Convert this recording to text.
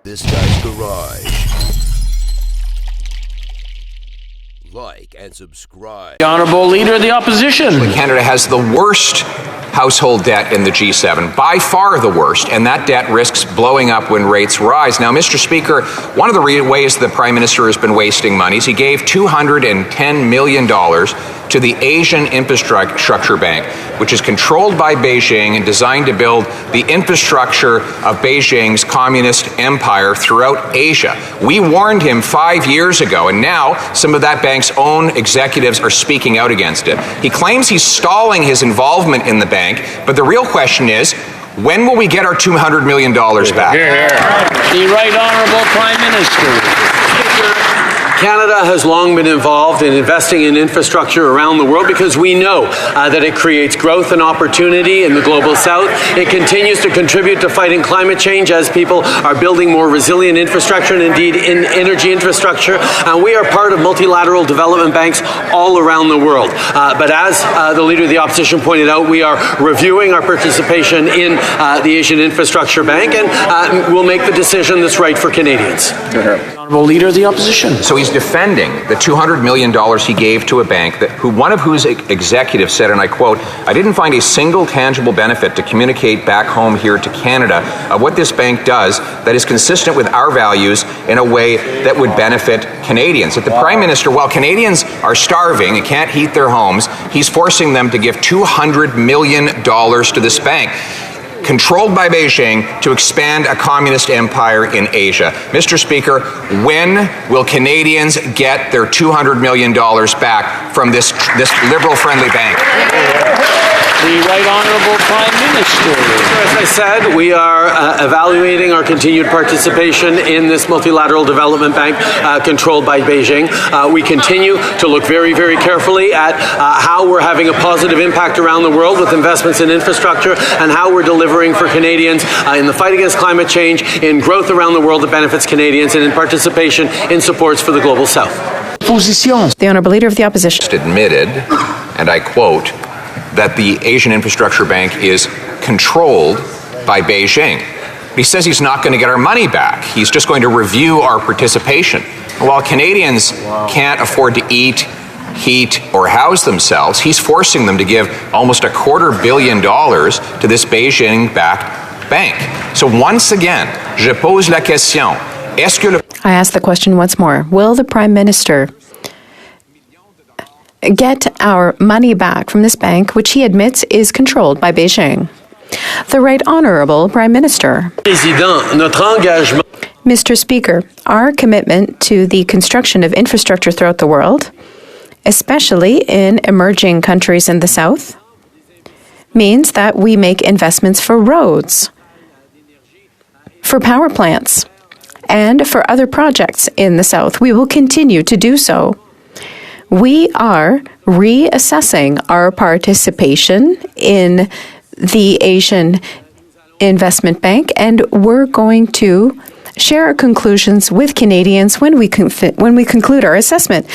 This Guy's Garage. Like and subscribe. The Honourable Leader of the Opposition. Canada has the worst household debt in the G7, by far the worst, and that debt risks blowing up when rates rise. Now, Mr. Speaker, one of the ways the Prime Minister has been wasting money is he gave $210 million to the Asian Infrastructure Bank, which is controlled by Beijing and designed to build the infrastructure of Beijing's communist empire throughout Asia. We warned him 5 years ago, and now some of that bank's own executives are speaking out against it. He claims he's stalling his involvement in the bank, but the real question is, when will we get our $200 million back? The Right Honourable Prime Minister. Canada has long been involved in investing in infrastructure around the world because we know that it creates growth and opportunity in the global south. It continues to contribute to fighting climate change as people are building more resilient infrastructure and indeed in energy infrastructure. And we are part of multilateral development banks all around the world. But as the Leader of the Opposition pointed out, we are reviewing our participation in the Asian Infrastructure Bank, and we'll make the decision that's right for Canadians. Honourable Leader of the Opposition. So he's defending the $200 million he gave to a bank one of whose executives said, and I quote, "I didn't find a single tangible benefit to communicate back home here to Canada of what this bank does that is consistent with our values in a way that would benefit Canadians." That the Prime Minister, while Canadians are starving and can't heat their homes, he's forcing them to give $200 million to this bank, controlled by Beijing, to expand a communist empire in Asia. Mr. Speaker, when will Canadians get their $200 million back from this liberal-friendly bank? The Right Honourable Prime Minister. As I said, we are evaluating our continued participation in this multilateral development bank controlled by Beijing. We continue to look very, very carefully at how we're having a positive impact around the world with investments in infrastructure and how we're delivering for Canadians in the fight against climate change, in growth around the world that benefits Canadians, and in participation in supports for the global south. The Honourable Leader of the Opposition. Admitted, and I quote, that the Asian Infrastructure Bank is controlled by Beijing. He says he's not going to get our money back. He's just going to review our participation. While Canadians can't afford to eat, heat, or house themselves, he's forcing them to give almost $250 million to this Beijing-backed bank. So once again, je pose la question, est-ce que le... I ask the question once more. Will the Prime Minister get our money back from this bank, which he admits is controlled by Beijing? The Right Honourable Prime Minister. Mr. Speaker, our commitment to the construction of infrastructure throughout the world, especially in emerging countries in the South, means that we make investments for roads, for power plants, and for other projects in the South. We will continue to do so. We are reassessing our participation in the Asian Investment Bank, and we're going to share our conclusions with Canadians when we conclude our assessment.